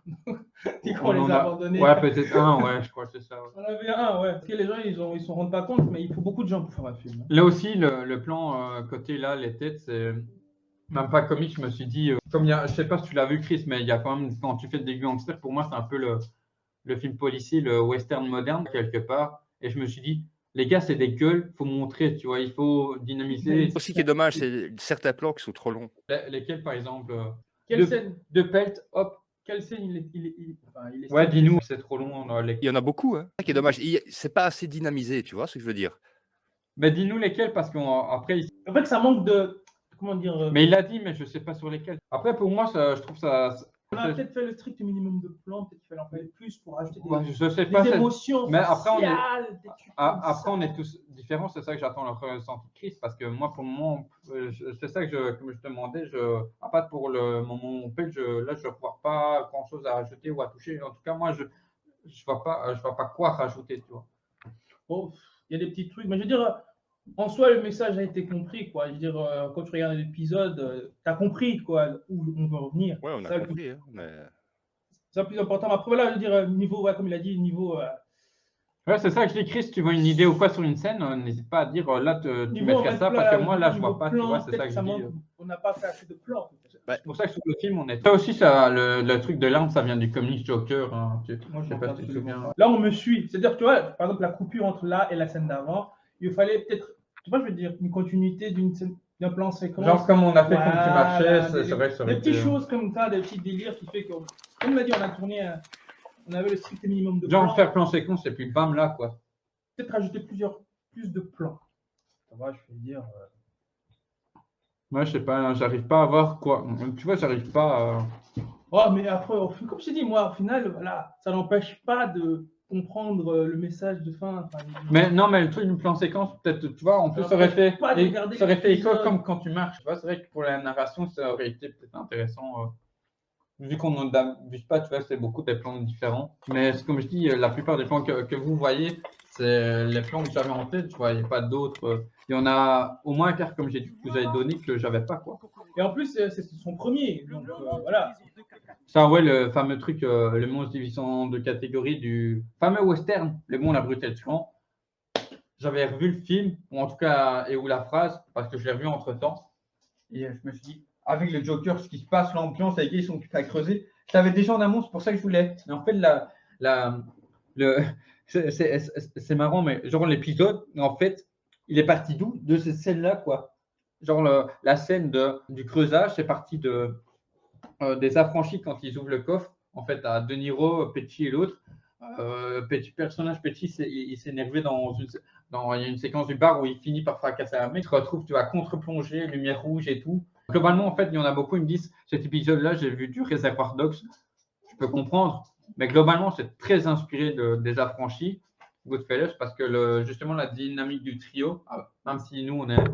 Du coup, on en les a a- abandonnés. Ouais, peut-être un, ouais, je crois que c'est ça. Ouais. On avait un, ouais. Parce que les gens, ils s'en rendent pas compte, mais il faut beaucoup de gens pour faire un film. Là aussi, le plan côté là, les têtes, c'est même pas comique. Je me suis dit, comme il y a, je sais pas si tu l'as vu, Chris, mais il y a quand même, quand tu fais des gangsters, pour moi, c'est un peu le film policier, le western moderne, quelque part. Et je me suis dit, les gars, c'est des gueules, faut montrer, tu vois, il faut dynamiser. Aussi qui est dommage, c'est certains plans qui sont trop longs. Lesquels, par exemple, Quelle scène de pelt, hop. Quelle scène il est Ouais, dis-nous, c'est trop long. Il y en a beaucoup, hein. C'est ça qui est dommage. C'est pas assez dynamisé, tu vois ce que je veux dire. Mais dis-nous lesquels, parce qu'après, En fait, ça manque de. Comment dire mais il l'a dit, mais je sais pas sur lesquels. Après, pour moi, je trouve ça. On a peut-être fait le strict minimum de plans, peut-être qu'il fallait en faire plus pour ajouter Ouais, je sais pas. des émotions. Mais après, après, on est tous différents. C'est ça que j'attends le ressenti de Chris, parce que moi, pour le moment, c'est ça que comme je te demandais, à part pour le moment où on pète, là, je ne vois pas grand-chose à rajouter ou à toucher. En tout cas, moi, je vois pas quoi rajouter, tu vois. Bon, il y a des petits trucs, mais je veux dire, en soi, le message a été compris, quoi. Je veux dire, quand tu regardes l'épisode, tu as compris, quoi, où on veut revenir. Ouais, on a compris, hein, mais... C'est le plus important. Mais après, voilà, je veux dire, niveau, ouais, comme il a dit, niveau. Ouais, c'est ça que je dis, Chris, si tu vois une idée ou quoi sur une scène, n'hésite pas à dire là, tu mettrais ça, parce que moi, là, je vois pas, tu vois, c'est ça que je dis. On n'a pas fait assez de plans. C'est pour ça que sur le film, on est. Ça aussi, ça, le truc de l'arme, ça vient du comics Joker. Hein. Moi, je sais pas si tu te souviens. Là, on me suit. C'est-à-dire, tu vois, par exemple, la coupure entre là et la scène d'avant, il fallait peut-être, tu vois, je veux dire, une continuité d'un plan séquence. Genre comme on a fait quand tu marchais, c'est vrai que ça aurait été... Des petites choses comme ça, des petits délires qui fait que, comme on l'a dit, on a tourné, on avait le strict minimum de plans. Genre faire plan séquence et puis bam là, quoi. Peut-être rajouter plus de plans. Ça va, je veux dire. Moi, je sais pas, j'arrive pas à voir quoi. Tu vois, j'arrive pas à. Oh, mais après, comme je t'ai dit, moi, au final, voilà, ça n'empêche pas de comprendre le message de fin. Mais non, mais le truc du plan séquence, peut-être, tu vois, en plus, ça aurait fait écho comme quand tu marches. Tu vois, c'est vrai que pour la narration, ça aurait été peut-être intéressant. Vu qu'on n'abuse pas, tu vois, c'est beaucoup des plans différents. Mais comme je dis, la plupart des plans que vous voyez, c'est les plans que j'avais en tête, tu vois, il n'y a pas d'autres. Il y en a au moins un quart, comme j'ai dit, que vous avez donné, que j'avais pas, quoi. Et en plus, c'est son premier, donc voilà. Ça, ouais, le fameux truc, le monstre divisé en deux catégories du fameux western, Le Bon, la Brute et le Truand. J'avais revu le film, ou en tout cas, et où la phrase, parce que je l'ai revu entre-temps. Et je me suis dit, avec le Joker, ce qui se passe, l'ambiance, les gars, ils sont occupés à creuser. Je l'avais déjà en amont, c'est pour ça que je voulais. Mais en fait, c'est marrant, mais genre l'épisode, en fait, il est parti d'où? De cette scène-là, quoi. Genre la scène du creusage, c'est parti des affranchis quand ils ouvrent le coffre. En fait, à De Niro, Pesci et l'autre. Personnage Pesci, il s'est énervé il y a une séquence du bar où il finit par fracasser un mec. Tu te retrouves, tu vas contre-plonger, lumière rouge et tout. Globalement, en fait, il y en a beaucoup, ils me disent, cet épisode-là, j'ai vu du Réservoir Dogs. Je peux comprendre. Mais globalement, c'est très inspiré des affranchis, Goodfellas, parce que justement, la dynamique du trio, même si nous, on est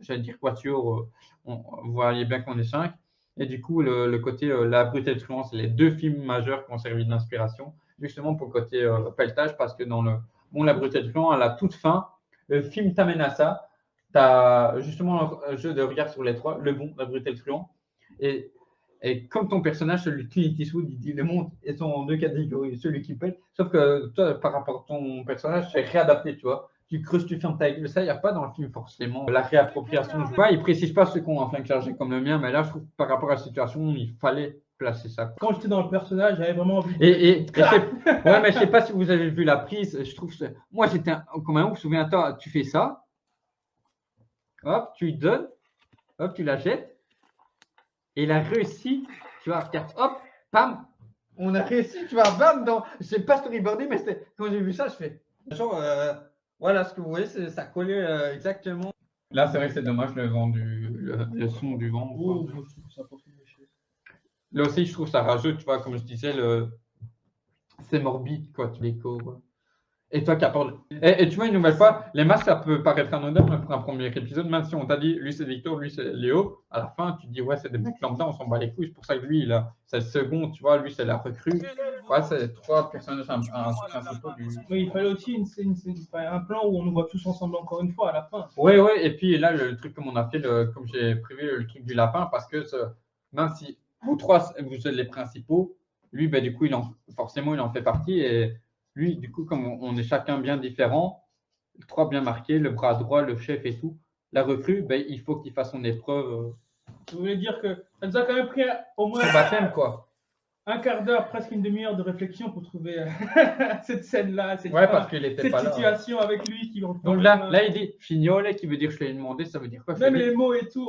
j'allais dire quatuor, vous voyez bien qu'on est 5. Et du coup, le côté La Brute et le Truand, c'est les deux films majeurs qui ont servi d'inspiration, justement pour le côté pelletage, parce que dans La Brute et le Truand, à la toute fin, le film t'amène à ça. Tu as justement un jeu de regard sur les trois, Le Bon, La Brute et le Truand. Et comme ton personnage, celui de Clint Eastwood, il dit le monde est en deux catégories, celui qui pète. Sauf que toi, par rapport à ton personnage, c'est réadapté, tu vois. Tu creuses, tu fermes ta gueule. Ça, il n'y a pas dans le film forcément. La réappropriation, je vois, il ne précise pas ceux qui ont un flingue chargé comme le mien, mais là, je trouve que par rapport à la situation, il fallait placer ça. Quand j'étais dans le personnage, j'avais vraiment envie de... Ouais, mais je ne sais pas si vous avez vu la prise. Je trouve moi, j'étais comme un ouf. Souviens-toi, tu fais ça. Hop, tu lui donnes. Hop, tu la jettes. Et il a réussi, tu vois, regarde, hop, pam, on a réussi, tu vois, bam, je sais pas storyboardé, mais quand j'ai vu ça, je fais, genre, voilà, ce que vous voyez, ça collait exactement. Là, c'est vrai que c'est dommage le vent le son du vent. Oh, là aussi, je trouve ça rajoute, tu vois, comme je disais, c'est morbide, quoi, tu l'écho. Et toi qui apportes. Et tu vois, une nouvelle fois, les masques, ça peut paraître anodin pour un premier épisode, même si on t'a dit, lui c'est Victor, lui c'est Léo, à la fin, tu te dis, ouais, c'est des mecs lambda, on s'en bat les couilles. C'est pour ça que lui, c'est le second, tu vois, lui c'est la recrue. Ouais, c'est trois personnages principaux du. Oui, il fallait aussi un plan où on nous voit tous ensemble encore une fois à la fin. Oui, et puis là, le truc comme on a fait, comme j'ai prévu, le truc du lapin, parce que même si vous trois, vous êtes les principaux, lui, ben, du coup, forcément, il en fait partie. Et lui, du coup, comme on est chacun bien différent, trois bien marqués, le bras droit, le chef et tout, la recrue, ben, il faut qu'il fasse son épreuve. Je voulais dire que ça nous a quand même pris au moins Son baptême, quoi. un quart d'heure, presque une demi-heure de réflexion pour trouver cette scène-là, cette, Ouais, parce qu'il était cette pas là. situation avec lui qui Donc là, il dit fignole, qui veut dire je l'ai demandé, ça veut dire quoi? même les mots et tout,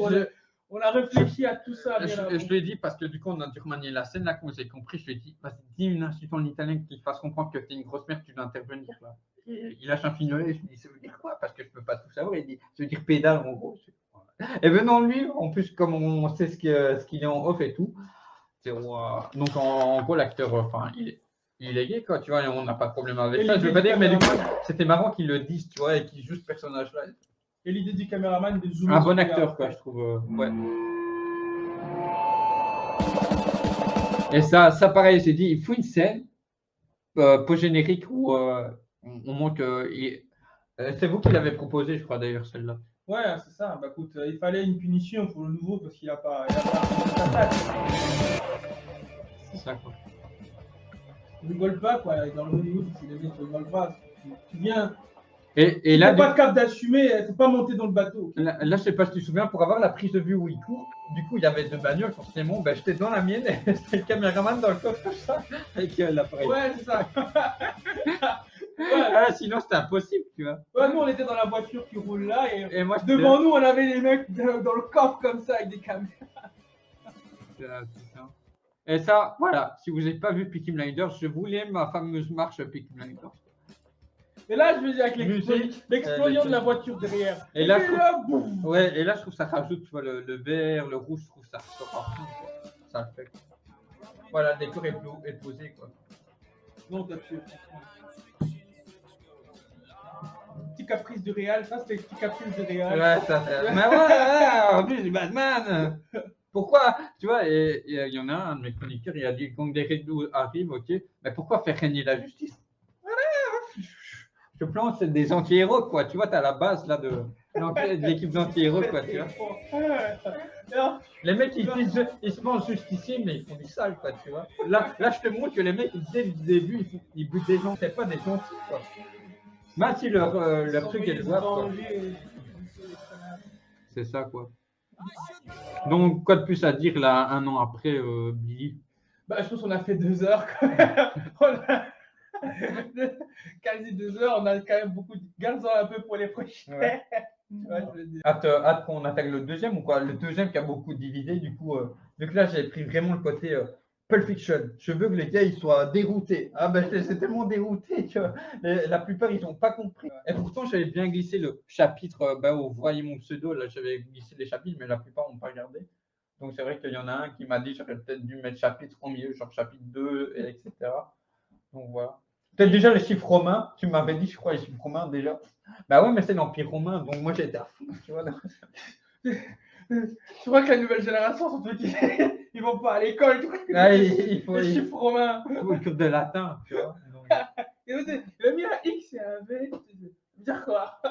on a réfléchi à tout ça. Je lui ai dit, parce que du coup, on a dû remanier la scène, là, comme vous avez compris, je lui ai dit, vas-y, dis une insulte en italien qui fasse comprendre que tu es une grosse merde, tu dois intervenir là. Et il lâche un fignolet, je lui dis, ça veut dire quoi? Parce que je peux pas tout savoir. Il dit, ça veut dire pédale en gros. Et venant de lui, en plus, comme on sait ce qu'il est en off et tout, c'est wow. Donc en gros, l'acteur, enfin, il est gay, quoi, tu vois, et on n'a pas de problème avec Et ça. Je veux pas dire, mais du coup, caméraman. c'était marrant qu'il le dise, tu vois, et qu'il joue ce personnage-là. Et l'idée du caméraman de zoomer. Un sur bon le acteur, gars. quoi, je trouve. Ouais. Et ça pareil, j'ai dit, il faut une scène post-générique où on montre. C'est vous qui l'avez proposé, je crois, d'ailleurs, celle-là. Ouais, c'est ça. Bah écoute, il fallait une punition pour le nouveau parce qu'il a pas sa place. C'est ça, quoi. On rigole pas, quoi. Dans le Hollywood, c'est les mecs qui rigolent pas. Tu viens. Et Il là, n'a pas de cap d'assumer, il ne faut pas monter dans le bateau. là, je sais pas si tu te souviens, pour avoir la prise de vue où il court, du coup, il y avait deux bagnoles, forcément. Ben, j'étais dans la mienne et c'était le caméraman dans le coffre, comme ça, avec l'appareil. Ouais, c'est ça. Ah, sinon, c'était impossible, tu vois. Ouais, nous, on était dans la voiture qui roule là et moi, devant nous, on avait les mecs dans le coffre comme ça avec des caméras. C'est ça. Et ça, voilà, si vous n'avez pas vu Peaky Blinders, je voulais ma fameuse marche Peaky Blinders. Et là, je veux dire, avec Musique, l'explosion de la voiture derrière. Et là, boum. Ouais, et là, je trouve que ça rajoute, tu vois, le vert, le rouge, je trouve ça ressort à fond, quoi. Ça le fait. Voilà, le décor est posé, quoi. Non, t'as tué. Petit caprice du Real, ça c'était petit caprice du Real. Ouais, ça fait. Mais ouais, en plus, du Batman. Pourquoi, tu vois, et il y en a un de mes chroniqueurs, il a dit quand des rideaux arrivent, ok, mais pourquoi faire régner la justice? Je pense c'est des anti-héros, quoi. Tu vois, tu as la base là de l'équipe d'anti-héros, quoi, tu vois. Les mecs, ils se pensent justiciers, mais ils font du sale, quoi, tu vois. Là, je te montre que les mecs, dès le début, ils butent des gens, c'est pas des gentils, quoi. Même si leur truc est le voir, quoi. C'est ça, quoi. Donc, quoi de plus à dire là, un an après, Billy? Bah, je pense qu'on a fait 2 heures. Quasi 2 heures, on a quand même beaucoup de gardons un peu pour les prochains. Ouais. Ouais, je veux dire. Hâte qu'on attaque le deuxième ou quoi? Le deuxième qui a beaucoup divisé, du coup, vu que là, j'ai pris vraiment le côté Pulp Fiction. Je veux que les gars, ils soient déroutés. Ah ben, c'est tellement dérouté que la plupart, ils n'ont pas compris. Et pourtant, j'avais bien glissé le chapitre, où vous voyez mon pseudo, là, j'avais glissé les chapitres, mais la plupart n'ont pas regardé. Donc, c'est vrai qu'il y en a un qui m'a dit, j'aurais peut-être dû mettre chapitre en milieu, genre chapitre 2, etc. Donc, voilà. Peut-être déjà les chiffres romains, tu m'avais dit, je crois, les chiffres romains déjà. Bah ouais, mais c'est l'Empire romain, donc moi j'étais à fond, tu vois. Je crois que la nouvelle génération, surtout ils vont pas à l'école. Ah, il faut les chiffres romains. le cours de latin, tu vois. Donc, Il a mis un X et un V. Dire quoi?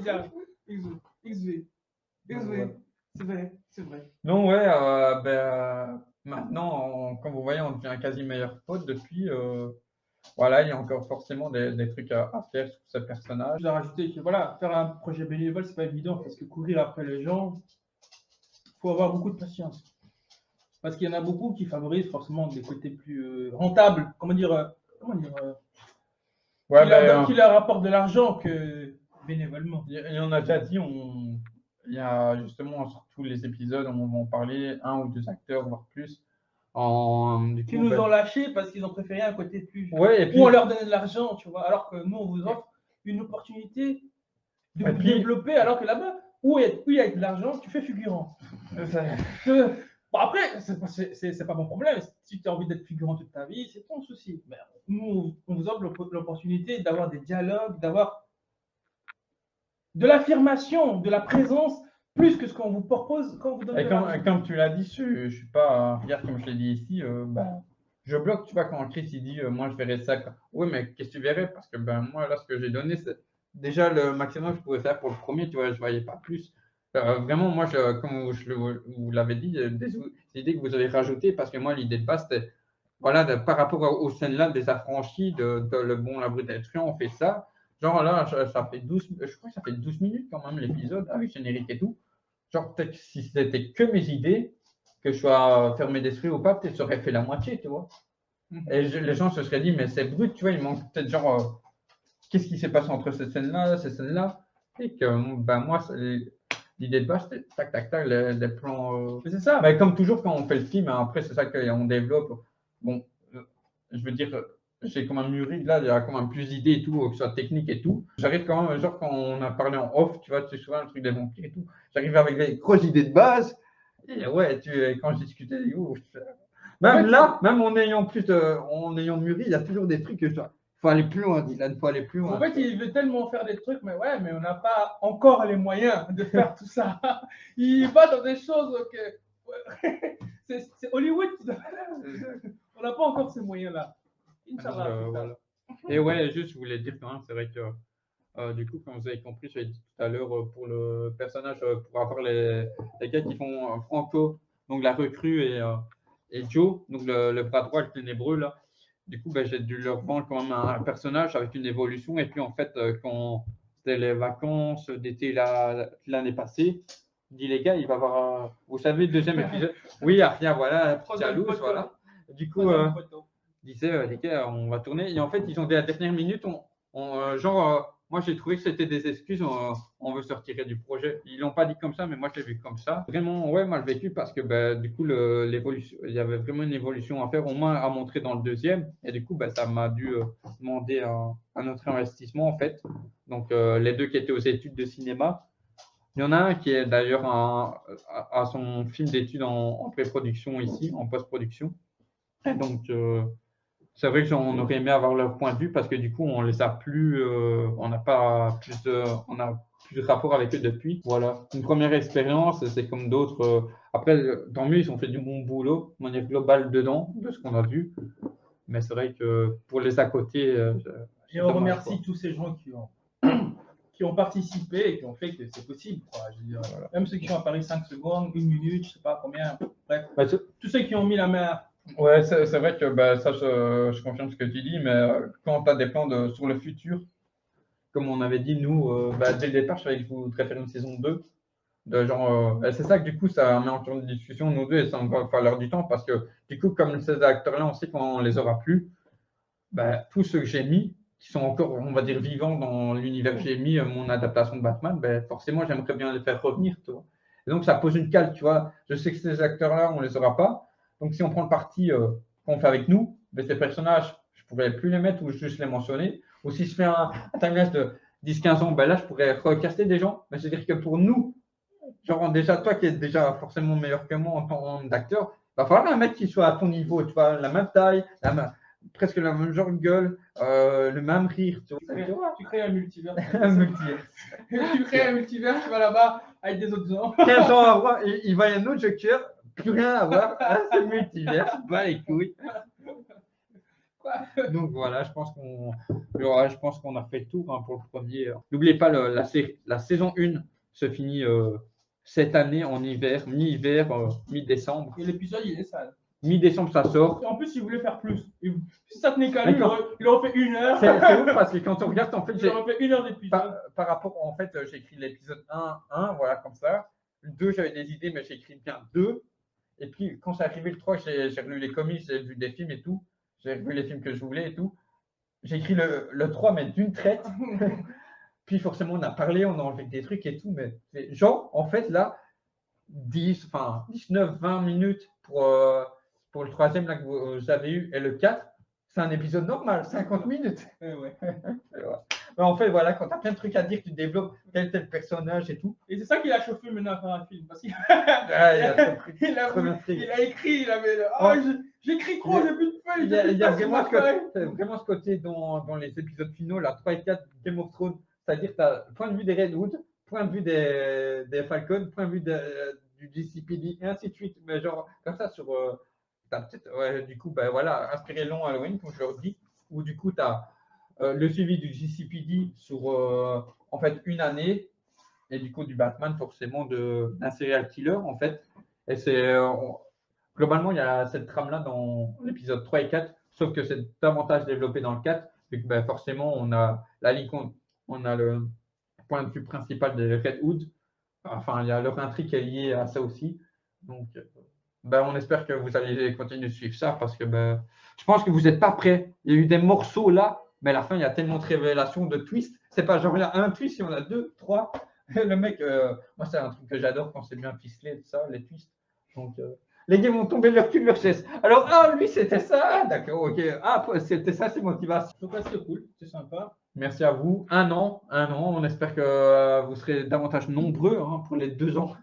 Dire XV. XV. C'est vrai, c'est vrai. non, ouais, maintenant, comme vous voyez, on devient quasi meilleur pote depuis. Voilà, il y a encore forcément des trucs à faire sur ce personnage. Je dois rajouter que voilà, faire un projet bénévole, c'est pas évident parce que courir après les gens, il faut avoir beaucoup de patience. Parce qu'il y en a beaucoup qui favorisent forcément des côtés plus rentables, qui leur apportent de l'argent que bénévolement. Il en a déjà dit, il y a justement sur tous les épisodes, on va en parler, 1 ou 2 acteurs, voire plus. Qui nous ont lâchés parce qu'ils ont préféré un côté plus. Ouais, et puis, où on leur donnait de l'argent, tu vois, alors que nous, on vous offre une opportunité de vous développer, alors que là-bas, où il y a de l'argent, tu fais figurant. Bon, après, c'est pas mon problème. Si tu as envie d'être figurant toute ta vie, c'est ton souci. Mais nous, on vous offre l'opportunité d'avoir des dialogues, d'avoir de l'affirmation, de la présence, plus que ce qu'on vous propose quand vous donnez. Et comme tu l'as dit, je suis pas, hier, comme je l'ai dit ici, je bloque, tu vois, quand Chris il dit, moi je verrais ça. Oui, mais qu'est-ce que tu verrais? Parce que moi, là, ce que j'ai donné, c'est déjà le maximum que je pouvais faire pour le premier, tu vois, je voyais pas plus. Vraiment, moi, comme vous l'avez dit, des idées que vous avez rajoutées, parce que moi, l'idée de base, c'était, voilà, par rapport aux scènes-là des affranchis, de Le Bon, la Brute et le Truand, on fait ça. Genre là, ça fait 12, je crois que ça fait 12 minutes quand même l'épisode, avec générique et tout. Genre, peut-être si c'était que mes idées, que je sois fermé d'esprit ou pas, peut-être ça aurait fait la moitié, tu vois. Et les gens se seraient dit, mais c'est brut, tu vois, il manque peut-être genre, qu'est-ce qui s'est passé entre cette scène-là, cette scène-là. Et que, ben moi, l'idée de base, c'était tac, tac, tac, les plans. Mais c'est ça. Mais comme toujours, quand on fait le film, hein, après, c'est ça qu'on développe. Bon, je veux dire, j'ai quand même mûri, là, il y a quand même plus d'idées et tout, que ce soit technique et tout. J'arrive quand même, genre, quand on a parlé en off, tu vois, tu sais, souvent le truc des vampires et tout, j'arrive avec des grosses idées de base. Et ouais, quand je discutais, même là, même en ayant mûri, il y a toujours des trucs que il faut aller plus loin, Dylan, il faut aller plus loin. En fait, il veut tellement faire des trucs, mais ouais, mais on n'a pas encore les moyens de faire tout ça. Il va dans des choses que. C'est Hollywood. On n'a pas encore ces moyens-là. Inch'Allah. Voilà. Et ouais, juste, je voulais dire quand même, c'est vrai que du coup, comme vous avez compris, je l'ai dit tout à l'heure, pour le personnage, pour avoir les gars qui font Franco, donc la recrue, et Joe, donc le bras droit, le ténébreux, là. Du coup, ben, j'ai dû leur vendre quand même un personnage avec une évolution. Et puis, en fait, quand c'était les vacances d'été l'année passée, je dis les gars, il va y avoir, vous savez, le deuxième épisode. Oui, Aria, voilà, la petite jalouse, voilà. Du coup, disait, les gars, on va tourner. Et en fait, ils ont dit à la dernière minute, moi j'ai trouvé que c'était des excuses, on veut se retirer du projet. Ils l'ont pas dit comme ça, mais moi je l'ai vu comme ça. Vraiment, ouais, mal vécu parce que du coup, l'évolution, il y avait vraiment une évolution à faire, au moins à montrer dans le deuxième. Et du coup, ça m'a dû demander un autre investissement en fait. Donc, les deux qui étaient aux études de cinéma. Il y en a un qui est d'ailleurs à son film d'études en pré-production ici, en post-production. Et donc, c'est vrai qu'on aurait aimé avoir leur point de vue parce que du coup, on les a plus, on n'a pas plus on a plus de rapport avec eux depuis. Voilà, une première expérience, c'est comme d'autres. Après, tant mieux, ils ont fait du bon boulot de manière globale dedans, de ce qu'on a vu. Mais c'est vrai que pour les à côté, et on remercie tous ces gens qui ont participé et qui ont fait que c'est possible. Je veux dire, voilà. Même ceux qui ont apparu 5 secondes, 1 minute, je ne sais pas combien. Bref, tous ceux qui ont mis la main. Ouais, c'est vrai que ça, je confirme ce que tu dis, mais quand tu as des plans sur le futur, comme on avait dit, nous, dès le départ, je savais que je voudrais faire une saison 2. C'est ça que du coup, ça met en cours de discussion, nous deux, et ça va falloir du temps parce que du coup, comme ces acteurs-là, on sait qu'on les aura plus, tous ceux que j'ai mis, qui sont encore, on va dire, vivants dans l'univers que j'ai mis, mon adaptation de Batman, forcément, j'aimerais bien les faire revenir, tu vois. Et donc, ça pose une cale, tu vois. Je sais que ces acteurs-là, on les aura pas. Donc, si on prend le parti qu'on fait avec nous, ces personnages, je ne pourrais plus les mettre ou juste les mentionner. Ou si je fais un timelapse de 10-15 ans, là, je pourrais recaster des gens. Mais c'est-à-dire que pour nous, genre déjà, toi qui es déjà forcément meilleur que moi en tant d'acteur, il va falloir un mec qui soit à ton niveau, tu vois, la même taille, presque la même genre de gueule, le même rire. Tu crées un multivers. Un multivers. Tu crées un multivers, tu vas là-bas avec des autres gens. 15 ans à voir, il va y a un autre Joker, plus rien à voir, c'est le multivers, les couilles. Donc voilà, je pense qu'on a fait le tour pour le premier. N'oubliez pas, la saison 1 se finit cette année en hiver, mi-hiver, mi-décembre. Et l'épisode, il est sale. Mi-décembre, ça sort. En plus, il voulait faire plus. Si ça tenait qu'à lui, il aurait fait 1 heure. C'est ouf parce que quand on regarde, en fait, il aurait fait 1 heure d'épisode. Par rapport, en fait, j'ai écrit l'épisode 1, voilà, comme ça. Le 2, j'avais des idées, mais j'ai écrit bien 2. Et puis, quand c'est arrivé le 3, j'ai relu les comics, j'ai vu des films et tout. J'ai revu les films que je voulais et tout. J'ai écrit le 3, mais d'une traite. Puis forcément, on a parlé, on a enlevé des trucs et tout. Mais genre, en fait, là, 19, 20 minutes pour le troisième là, que vous avez eu et le 4, c'est un épisode normal, 50 minutes. Ouais. Mais en fait, voilà, quand tu as plein de trucs à dire, tu développes tel personnage et tout. Et c'est ça qui l'a chauffé maintenant à faire un film. Parce qu'il il a écrit, il avait. J'écris trop, j'ai plus de feuilles. Il y a vraiment ce côté dans les épisodes finaux, là, 3 et 4 Game of Thrones, c'est-à-dire tu as point de vue des Redwood, point de vue des Falcons, point de vue du GCPD, et ainsi de suite. Mais genre, comme ça, sur. Du coup, voilà, inspiré long Halloween, comme je leur dis, où du coup, tu as le suivi du GCPD sur en fait une année, et du coup du Batman, forcément d'un serial killer en fait. Et globalement, il y a cette trame-là dans l'épisode 3 et 4, sauf que c'est davantage développé dans le 4, vu que forcément, on a la Ligue, on a le point de vue principal des Red Hood. Enfin, il y a leur intrigue qui est liée à ça aussi. Donc, on espère que vous allez continuer de suivre ça parce que je pense que vous n'êtes pas prêts. Il y a eu des morceaux là, mais à la fin, il y a tellement de révélations, de twists. C'est pas genre il y a un twist, il y en a deux, trois. Le mec, moi, c'est un truc que j'adore quand c'est bien ficelé, tout ça, les twists. Donc, les gars vont tomber de leur cul de leur chaise. Alors, lui, c'était ça. D'accord, ok. C'était ça, ses motivations. Donc, c'est cool, c'est sympa. Merci à vous. Un an. On espère que vous serez davantage nombreux pour les 2 ans.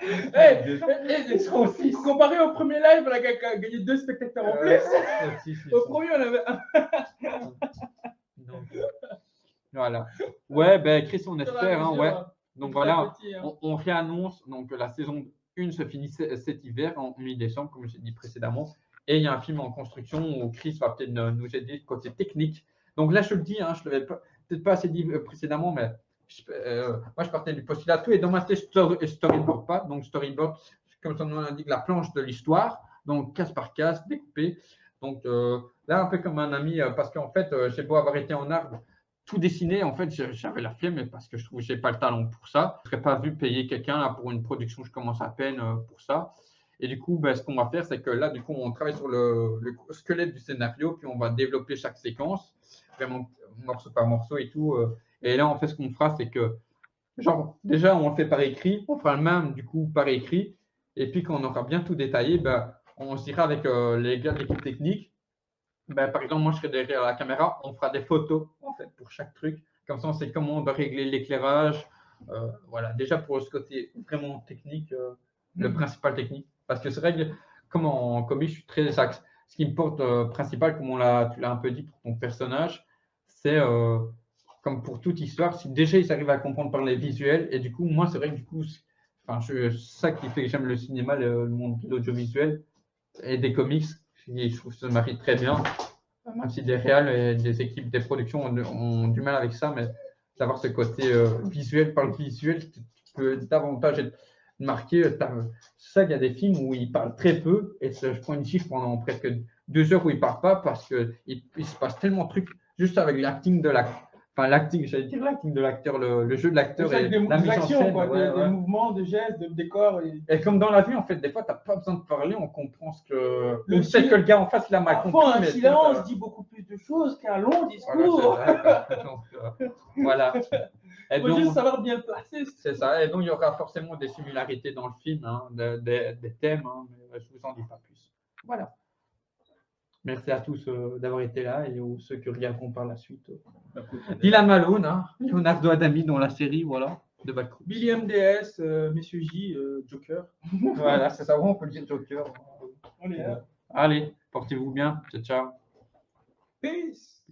Ils seront 6. Comparé au premier live, on a gagné 2 spectateurs en plus. Au premier, on avait un. Donc, voilà. Ouais, Chris, on espère. Ouais. Donc voilà, on réannonce. Donc la saison 1 se finit cet hiver, en mi-décembre, comme j'ai dit précédemment. Et il y a un film en construction où Chris va peut-être nous aider côté technique. Donc là, je le dis, je ne l'avais peut-être pas assez dit précédemment, mais moi, je partais du postulat. Tout est dans ma tête, storyboard pas. Donc storyboard, comme son nom l'indique, la planche de l'histoire. Donc case par case, découpé. Donc là, un peu comme un ami, parce qu'en fait, j'ai beau avoir été en art, tout dessiner, en fait, j'avais la flemme, mais parce que je trouve que je n'ai pas le talent pour ça. Je ne serais pas vu payer quelqu'un pour une production, je commence à peine pour ça. Et du coup, ce qu'on va faire, c'est que là, du coup, on travaille sur le squelette du scénario, puis on va développer chaque séquence, vraiment morceau par morceau et tout. Et là, en fait, ce qu'on fera, c'est que, genre, déjà, on le fait par écrit, on fera le même, du coup, par écrit. Et puis, quand on aura bien tout détaillé, on se dira avec les gars de l'équipe technique, par exemple, moi, je serai derrière la caméra, on fera des photos, en fait, pour chaque truc. Comme ça, on sait comment on doit régler l'éclairage. Voilà, déjà pour ce côté vraiment technique, le principal technique. Parce que c'est vrai que, comme en comics, je suis très axe. Ce qui me porte principal, comme tu l'as un peu dit pour ton personnage, c'est comme pour toute histoire, si déjà ils arrivent à comprendre par les visuels, et du coup, moi, c'est vrai que du coup, c'est ça qui fait que j'aime le cinéma, le monde de l'audiovisuel et des comics. Je trouve que ça marie très bien, même si des réals et des équipes, des productions ont du mal avec ça, mais d'avoir ce côté visuel par le visuel, tu peux davantage être marqué. C'est ça qu'il y a des films où ils parlent très peu, et je prends une chiffre pendant presque 2 heures où ils ne parlent pas parce qu'il se passe tellement de trucs juste avec l'acting de l'acteur. Enfin, l'acting, j'allais dire l'acting de l'acteur, le jeu de l'acteur et la mise en scène. Des mouvements, de gestes, de décors. Et comme dans la vie, en fait, des fois, tu n'as pas besoin de parler, on comprend ce que. Peut-être que le gars en face, il a mal compris. Parfois, un silence dit beaucoup plus de choses qu'un long discours. Voilà. Il faut juste savoir bien le placer. C'est ça. Et donc, il y aura forcément des similarités dans le film, des thèmes, mais je ne vous en dis pas plus. Voilà. Merci à tous d'avoir été là et aux ceux qui regarderont par la suite. Dylan Malone, Leonardo Adami dans la série, voilà, de Backroom. Billy MDS, Messieurs J, Joker. Voilà, c'est ça, on peut le dire Joker. On est là. Allez, portez-vous bien. Ciao, ciao. Peace.